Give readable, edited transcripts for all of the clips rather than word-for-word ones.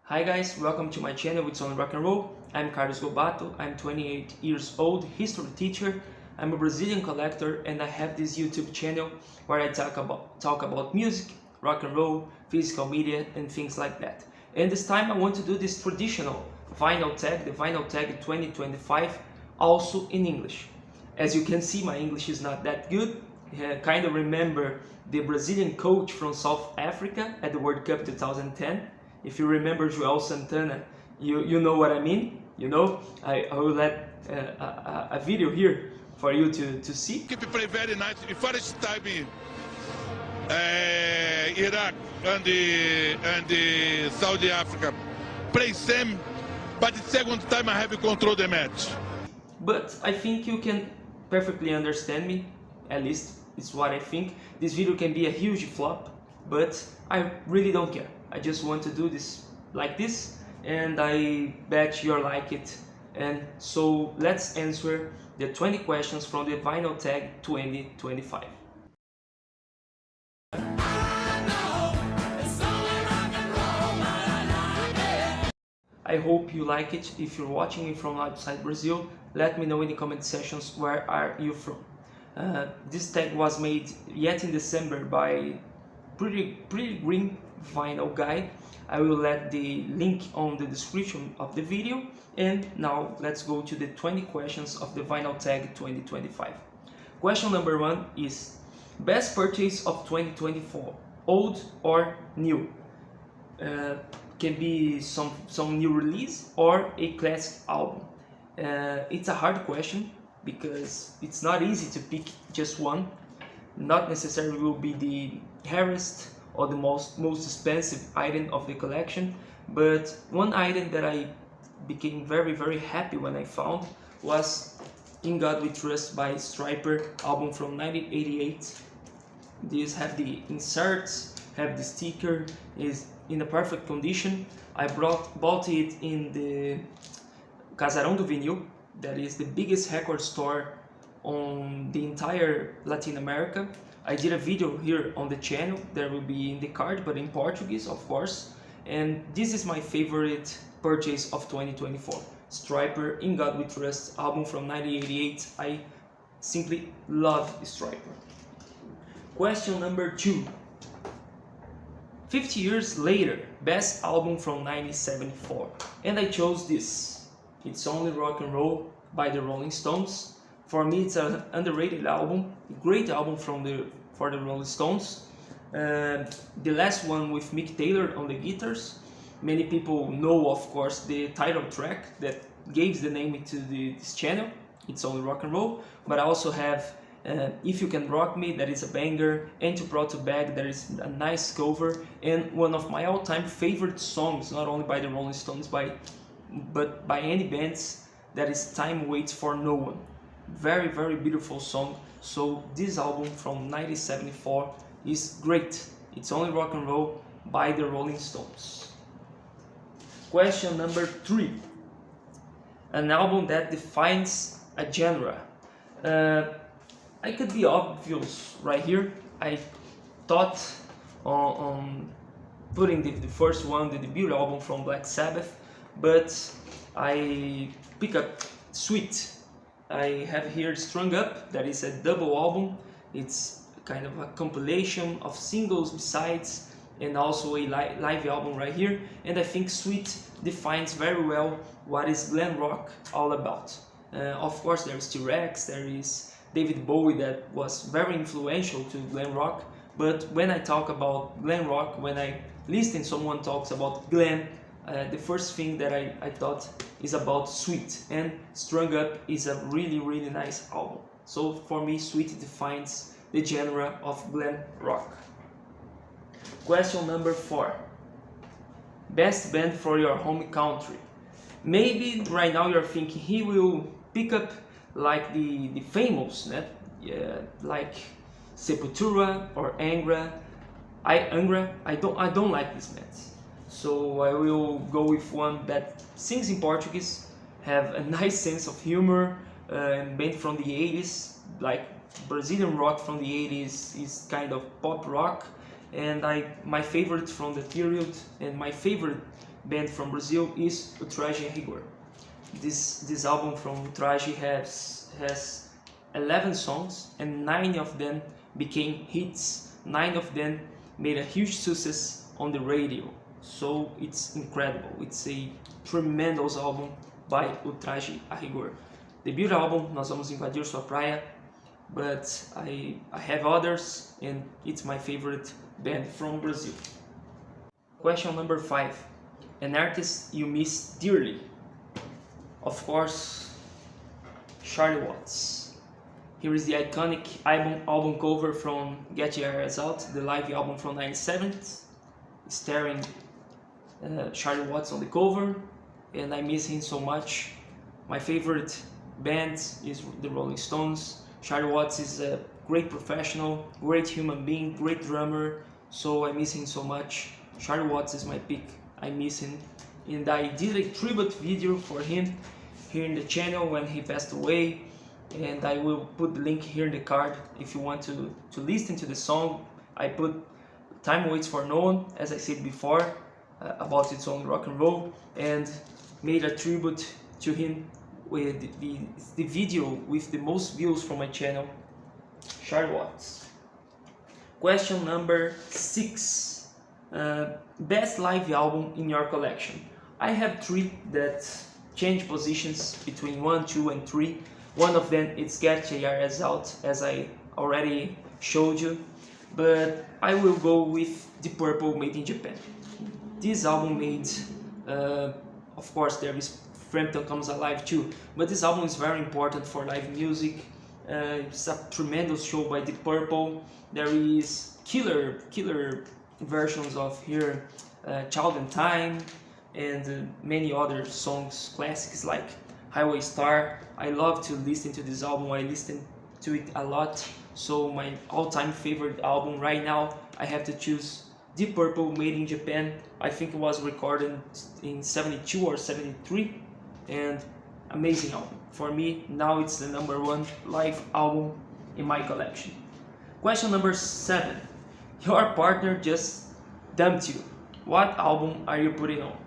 Hi guys, welcome to my channel. It's on rock and roll. I'm Carlos Gobato. I'm 28 years old, history teacher. I'm a Brazilian collector, and I have this YouTube channel where I talk about music, rock and roll, physical media, and things like that. And this time I want to do this traditional vinyl tag, the vinyl tag 2025, also in English. As you can see, my English is not that good. Kind of remember the Brazilian coach from South Africa at the World Cup 2010. If you remember Joel Santana, you know what I mean. You know, I will let a video here for you to see. Keep play very nice. The first time Iraq and Saudi Africa play same, but the second time I have control the match. But I think you can perfectly understand me. At least it's what I think. This video can be a huge flop, but I really don't care. I just want to do this like this, and I bet you'll like it. And so let's answer the 20 questions from the vinyl tag 2025. I hope you like it. If you're watching me from outside Brazil, let me know in the comment sections where are you from. This tag was made yet in December by pretty green vinyl guy. I will let the link on the description of the video. And now let's go to the 20 questions of the vinyl tag 2025. Question number 1 is best purchase of 2024, old or new? Can be some new release or a classic album. It's a hard question because it's not easy to pick just one. Not necessarily will be the rarest or the most expensive item of the collection, but one item that I became very happy when I found was In God We Trust by Stryper, album from 1988. These have the inserts, have the sticker, is in a perfect condition. I bought it in the Casarão do Vinil, that is the biggest record store on the entire Latin America. I did a video here on the channel, there will be in the card, but in Portuguese of course. And this is my favorite purchase of 2024. Stryper, In God We Trust, album from 1988. I simply love Stryper. Question number 2. 50 years later, best album from 1974. And I chose this. It's Only Rock and Roll by the Rolling Stones. For me, it's an underrated album, a great album for the Rolling Stones. The last one with Mick Taylor on the guitars. Many people know, of course, the title track that gives the name to this channel. It's Only Rock and Roll. But I also have If You Can Rock Me, that is a banger, and To Brought to Bag, that is a nice cover, and one of my all-time favorite songs, not only by the Rolling Stones, but by any bands, that is Time Waits for No One. Very beautiful song. So this album from 1974 is great. It's Only Rock and Roll by the Rolling Stones. Question number 3. An album that defines a genre. I could be obvious right here. I thought on putting the first one, the debut album from Black Sabbath, but I pick up Sweet. I have here Strung Up, that is a double album. It's kind of a compilation of singles, besides, and also a live album right here. And I think Sweet defines very well what is glam rock all about. Of course, there is T-Rex, there is David Bowie, that was very influential to glam rock. But when I talk about glam rock, when I listen someone talks about glam, the first thing that I thought is about Sweet, and Strung Up is a really nice album. So for me, Sweet defines the genre of glam rock. Question number 4. Best band for your home country. Maybe right now you're thinking he will pick up like the famous, like Sepultura or Angra. I don't like these bands. So I will go with one that sings in Portuguese, have a nice sense of humor, and band from the 80s, like Brazilian rock from the 80s is kind of pop rock, and my favorite from the period, and my favorite band from Brazil is Ultraje a Rigor. This album from Ultraje has 11 songs and 9 of them became hits. 9 of them made a huge success on the radio. So it's incredible. It's a tremendous album by Ultraje a Rigor. Debut album, nós vamos invadir sua praia, but I have others and it's my favorite band from Brazil. Question number 5. An artist you miss dearly? Of course, Charlie Watts. Here is the iconic album cover from Get Your Eyes Out, the live album from 97, starring Charlie Watts on the cover, and I miss him so much. My favorite band is the Rolling Stones. Charlie Watts is a great professional, great human being, great drummer, so I miss him so much. Charlie Watts is my pick. I miss him, and I did a tribute video for him here in the channel when he passed away, and I will put the link here in the card if you want to listen to the song. I put Time Waits for No One, as I said before, about its own rock and roll, and made a tribute to him with the video with the most views from my channel, Charlie Watts. Question number 6. Best live album in your collection. I have 3 that change positions between 1, 2 and 3. One of them is Get Your Eyes Out, as I already showed you, but I will go with Deep Purple Made in Japan. This album made, of course there is Frampton Comes Alive too, but this album is very important for live music. It's a tremendous show by Deep Purple. There is killer versions of here, Child in Time, and many other songs, classics like Highway Star. I love to listen to this album. I listen to it a lot. So my all-time favorite album right now, I have to choose Deep Purple Made in Japan. I think it was recorded in 72 or 73, and amazing album. For me, now it's the #1 live album in my collection. Question number 7. Your partner just dumped you. What album are you putting on?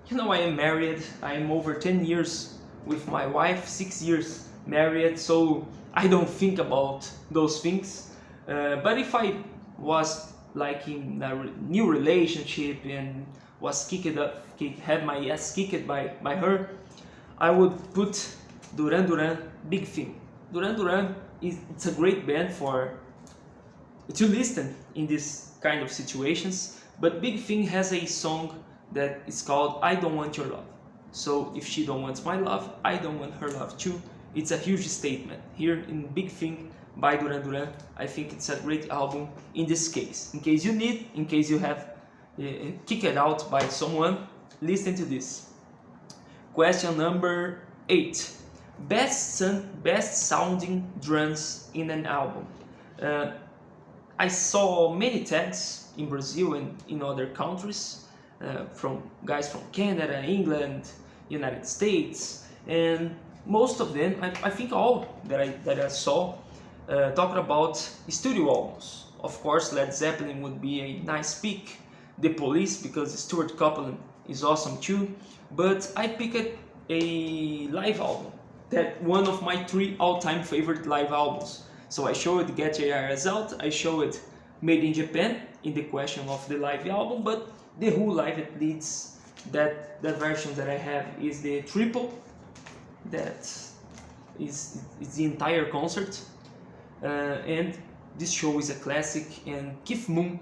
You know, I am married. I am over 10 years with my wife, 6 years married, so I don't think about those things. But if I was like in a new relationship and was had my ass kicked by her, I would put Duran Duran, Big Thing. Duran Duran it's a great band to listen in this kind of situations, but Big Thing has a song that is called I Don't Want Your Love. So if she don't want my love, I don't want her love too. It's a huge statement here in Big Thing by Duran Duran. I think it's a great album in this case. In case you need, in case you have kicked out by someone, listen to this. Question number 8. Best sounding drums in an album. I saw many tags in Brazil and in other countries, from guys from Canada, England, United States, and most of them, I think all that I saw, talking about studio albums. Of course, Led Zeppelin would be a nice pick, The Police, because Stuart Copeland is awesome too, but I picked a live album, that one of my 3 all-time favorite live albums. So I showed Get Your Eyes Out, I showed Made in Japan in the question of the live album, but The Who Live at Leeds, that version that I have is the triple, that is the entire concert, and this show is a classic, and Keith Moon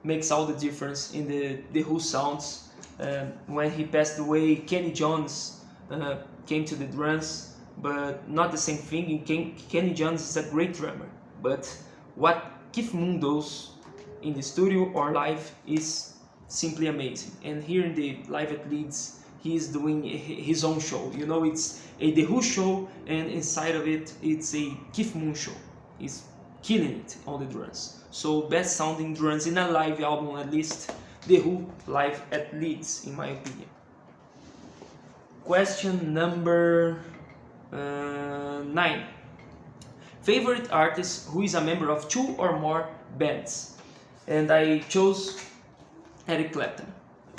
makes all the difference in the Who sounds. When he passed away, Kenny Jones came to the drums, but not the same thing. Kenny Jones is a great drummer, but what Keith Moon does in the studio or live is simply amazing. And here in the Live at Leeds, he is doing his own show. You know, it's a The Who show, and inside of it, it's a Keith Moon show. He's killing it on the drums. So best sounding drums in a live album, at least The Who Live at Leeds, in my opinion. Question number 9. Favorite artist who is a member of 2 or more bands. And I chose Eric Clapton.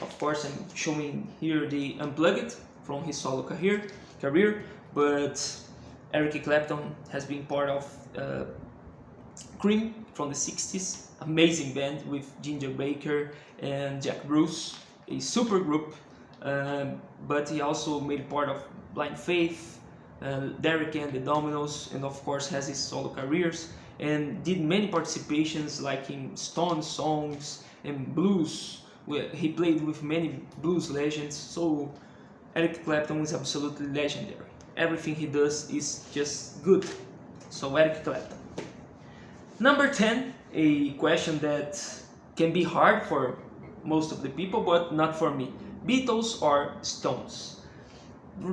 Of course, I'm showing here the Unplugged from his solo career, but Eric Clapton has been part of Cream from the 60s, amazing band with Ginger Baker and Jack Bruce, a super group, but he also made part of Blind Faith, Derek and the Dominoes, and of course has his solo careers, and did many participations like in Stones songs and blues. He played with many blues legends, so Eric Clapton is absolutely legendary. Everything he does is just good. So Eric Clapton. Number 10, a question that can be hard for most of the people, but not for me. Beatles or Stones?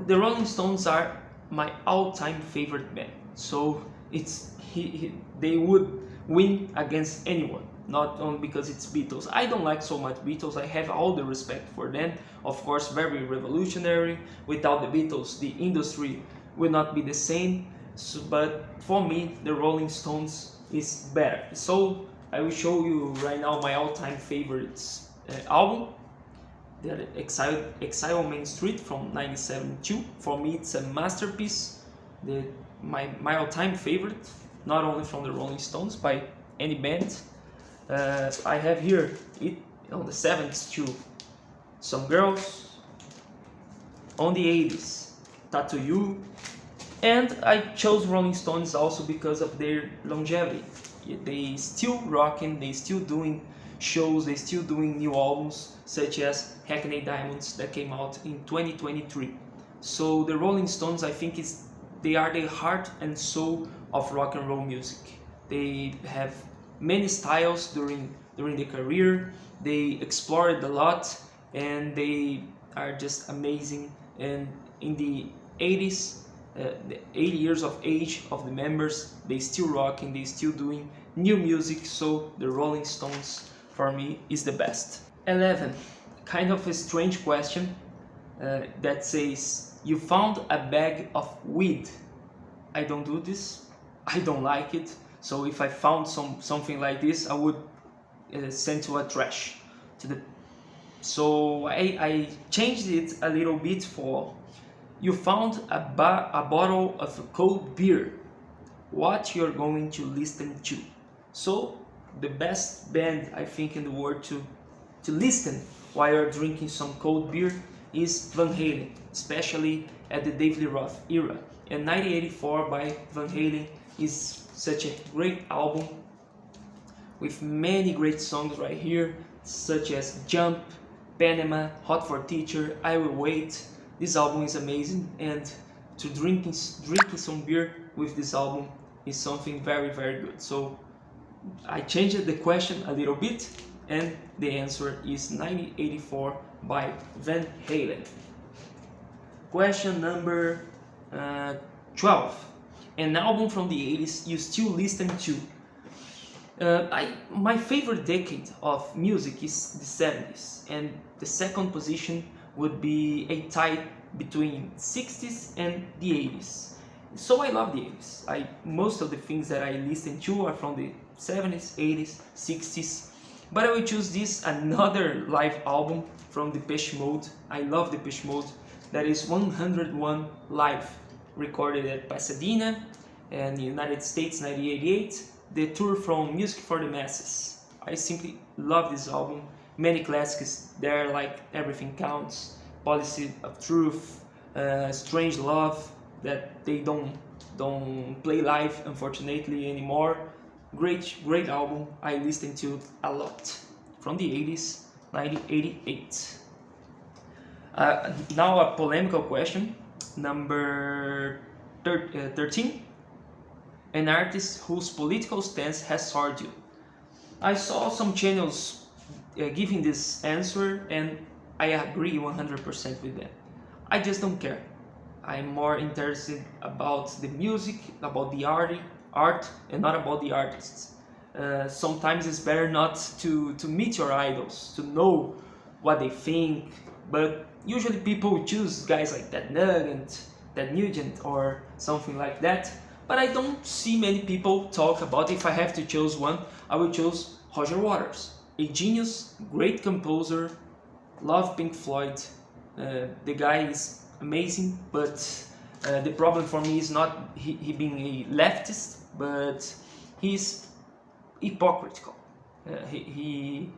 The Rolling Stones are my all-time favorite band, so they would win against anyone, not only because it's Beatles. I don't like so much Beatles, I have all the respect for them, of course very revolutionary. Without the Beatles the industry will not be the same, so, but for me the Rolling Stones is better. So I will show you right now my all-time favorites album, the Exile Main Street from 1972. For me it's a masterpiece, my all-time favorite, not only from the Rolling Stones, by any band. I have here it on the 70s too, Some Girls, on the 80s, Tattoo You, and I chose Rolling Stones also because of their longevity. They still rocking, they still doing shows, they still doing new albums, such as Hackney Diamonds that came out in 2023. So the Rolling Stones, I think they are the heart and soul of rock and roll music. They have many styles during their career, they explored a lot, and they are just amazing. And in the 80s, the 80 years of age of the members, they still rocking, they still doing new music, so the Rolling Stones for me is the best. 11, kind of a strange question that says, you found a bag of weed. I don't do this, I don't like it, so if I found something like this I would send to a trash. So I changed it a little bit for, you found a bottle of cold beer, what you're going to listen to. So the best band I think in the world to listen while you're drinking some cold beer is Van Halen, especially at the David Lee Roth era. And 1984 by Van Halen is such a great album with many great songs right here, such as Jump, Panama, Hot for Teacher, I Will Wait. This album is amazing, and to drinking some beer with this album is something very, very good. So I changed the question a little bit, and the answer is 1984 by Van Halen. Question number 12. An album from the 80s you still listen to. My favorite decade of music is the 70s, and the second position would be a tie between 60s and the 80s. So I love the 80s. Most of the things that I listen to are from the 70s, 80s, 60s. But I will choose this, another live album from Depeche Mode. I love Depeche Mode. That is 101 Live, recorded at Pasadena and the United States, 1988. The tour from Music for the Masses. I simply love this album. Many classics there, like Everything Counts, Policy of Truth, Strange Love, that they don't play live unfortunately anymore. Great album, I listened to a lot. From the 80s, 1988. Now a polemical question, number 13. An artist whose political stance has soured you. I saw some channels giving this answer, and I agree 100% with them. I just don't care. I'm more interested about the music, about the art, and not about the artists. Sometimes it's better not to meet your idols, to know what they think, but usually people choose guys like Ted Nugent, Ted Nugent, or something like that. But I don't see many people talk about, if I have to choose one, I will choose Roger Waters. A genius, great composer, love Pink Floyd. The guy is amazing, but the problem for me is not he being a leftist, but he's hypocritical. He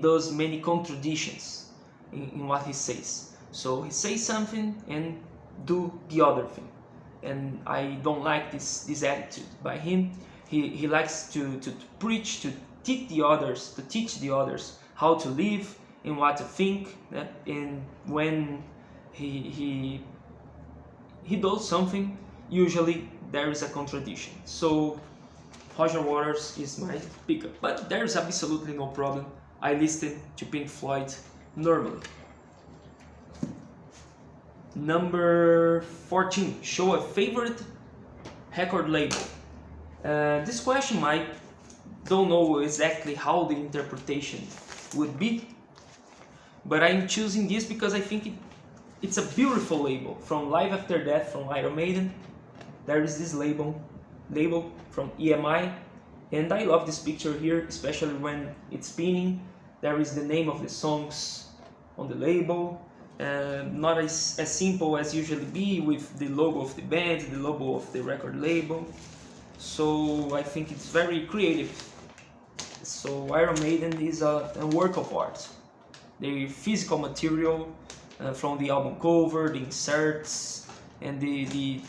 does many contradictions in what he says. So he says something and do the other thing, and I don't like this attitude by him. He likes to preach, to teach the others how to live and what to think. And when he does something, usually there is a contradiction. So Roger Waters is my pickup, but there is absolutely no problem. I listen to Pink Floyd normally. Number 14, show a favorite record label. This question I don't know exactly how the interpretation would be, but I'm choosing this because I think it's a beautiful label. From Live After Death from Iron Maiden, there is this label from EMI, and I love this picture here, especially when it's spinning. There is the name of the songs on the label, not as simple as usually be with the logo of the band, the logo of the record label. So I think it's very creative. So Iron Maiden is a work of art. The physical material from the album cover, the inserts, and the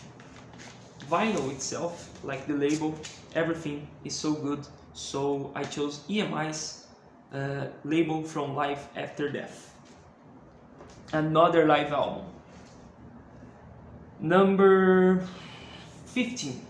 vinyl itself, like the label, everything is so good. So I chose EMI's label from Live After Death. Another live album. Number 15.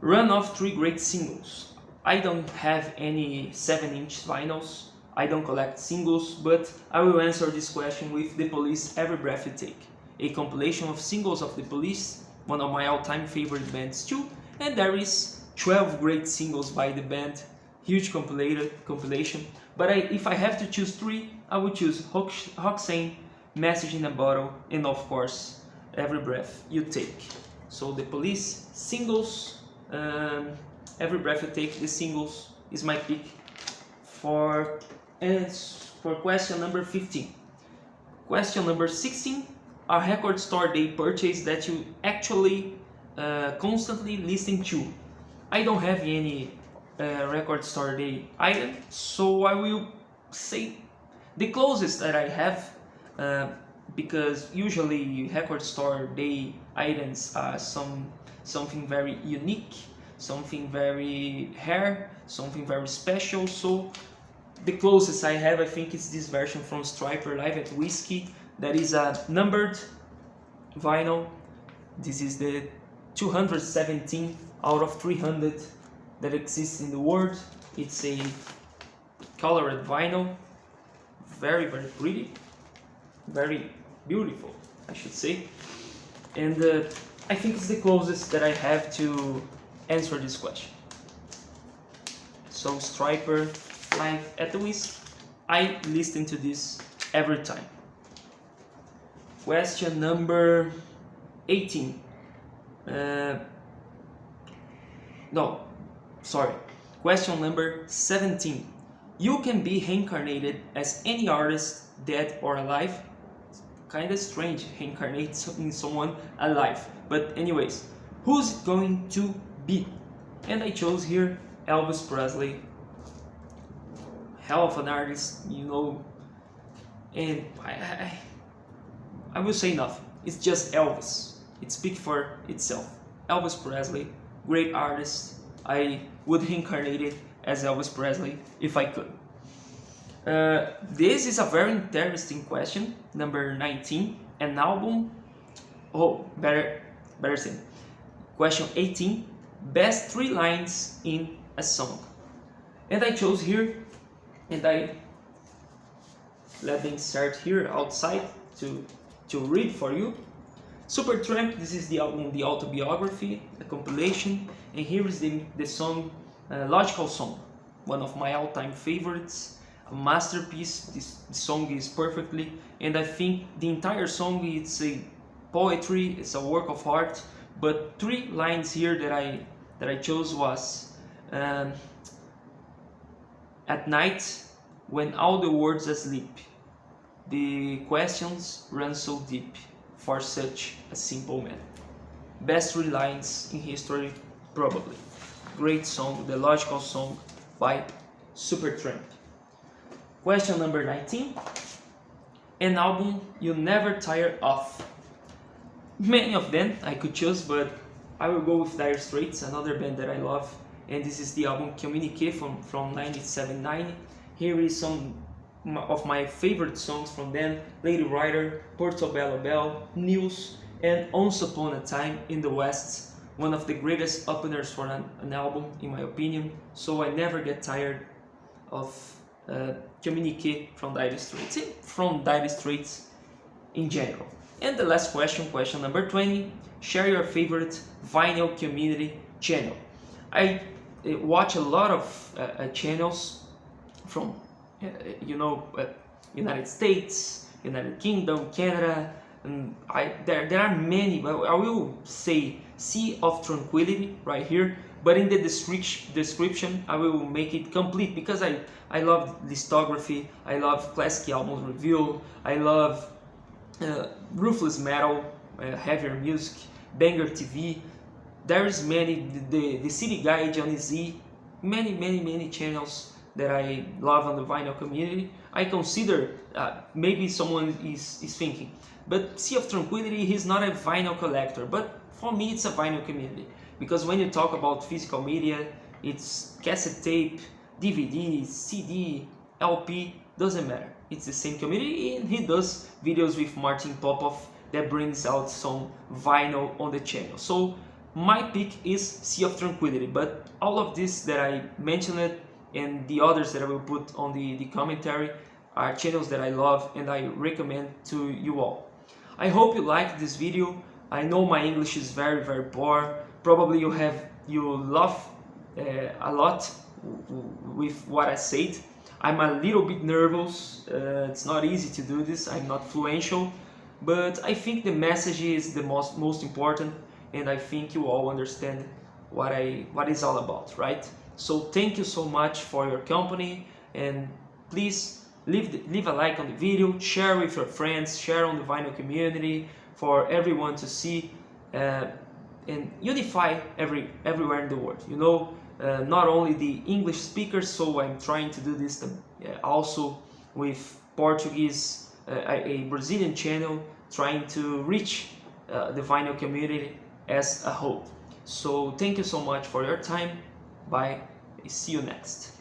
Run off 3 great singles. I don't have any 7-inch vinyls. I don't collect singles, but I will answer this question with The Police, Every Breath You Take, a compilation of singles of The Police, one of my all-time favorite bands too, and there is 12 great singles by the band, huge compilation. But if I have to choose 3, I would choose Roxanne, Message in a Bottle, and of course, Every Breath You Take. So The Police, singles, Every Breath You Take, the singles, is my pick for question number 15. Question number 16, a record store day purchase that you actually constantly listen to. I don't have any record store day item, so I will say the closest that I have, because usually record store day items are something very unique, something very rare, something very special. So the closest I have, I think, is this version from Stryper Live at Whiskey. That is a numbered vinyl. This is the 217 out of 300 that exists in the world. It's a colored vinyl, very pretty, very beautiful, I should say. And I think it's the closest that I have to answer this question. So Stryper Live at the Whiskey, I listen to this every time. Question number 18. Question number 17. You can be reincarnated as any artist, dead or alive. Kinda strange, reincarnate in someone alive. But anyways, who's it going to be? And I chose here Elvis Presley. Hell of an artist, you know. And I will say nothing. It's just Elvis. It speaks for itself. Elvis Presley, great artist. I would reincarnate it as Elvis Presley if I could. This is a very interesting question. Number 19, an album. Oh, better say. Question 18, best 3 lines in a song. And I chose here, and I let me insert here outside to read for you. Supertramp, this is the album, the autobiography, the compilation, and here is the song, Logical Song, one of my all-time favorites, a masterpiece. This song is perfectly, and I think the entire song, it's a poetry, it's a work of art. But 3 lines here that I chose was, at night when all the world's asleep, The questions run so deep for such a simple man. Best 3 lines in history, probably. Great song, the logical song by Tramp. Question number 19. An album you never tire of. Many of them I could choose, but I will go with Dire Straits, another band that I love, and this is the album Communique from 1979. Here is some of my favorite songs from them: Lady Rider, Portobello Bell, News, and Once Upon a Time in the West, one of the greatest openers for an album in my opinion, so I never get tired of Communique from Dire Straits, from Dire Straits in general. And the last question, question number 20, share your favorite vinyl community channel. I watch a lot of channels from United States, United Kingdom, Canada, and there are many, but I will say Sea of Tranquility right here, but in the description I will make it complete, because I love discography, I love classic albums review, I love ruthless metal, heavier music, banger TV. There is many, the City Guy, Johnny Z, many channels that I love on the vinyl community. I consider, maybe someone is thinking, but Sea of Tranquility, he's not a vinyl collector, but for me it's a vinyl community, because when you talk about physical media, it's cassette tape, DVD, CD, LP, doesn't matter. It's the same community, and he does videos with Martin Popov that brings out some vinyl on the channel. So my pick is Sea of Tranquility, but all of this that I mentioned and the others that I will put on the commentary are channels that I love and I recommend to you all. I hope you liked this video. I know my English is very poor. Probably you laugh a lot with what I said. I'm a little bit nervous, it's not easy to do this, I'm not fluential, but I think the message is the most important, and I think you all understand what it's all about, right? So thank you so much for your company, and please leave a like on the video, share with your friends, share on the vinyl community for everyone to see, and unify everywhere in the world. Not only the English speakers, so I'm trying to do this also with Portuguese, a Brazilian channel, trying to reach the vinyl community as a whole. So thank you so much for your time. Bye. See you next.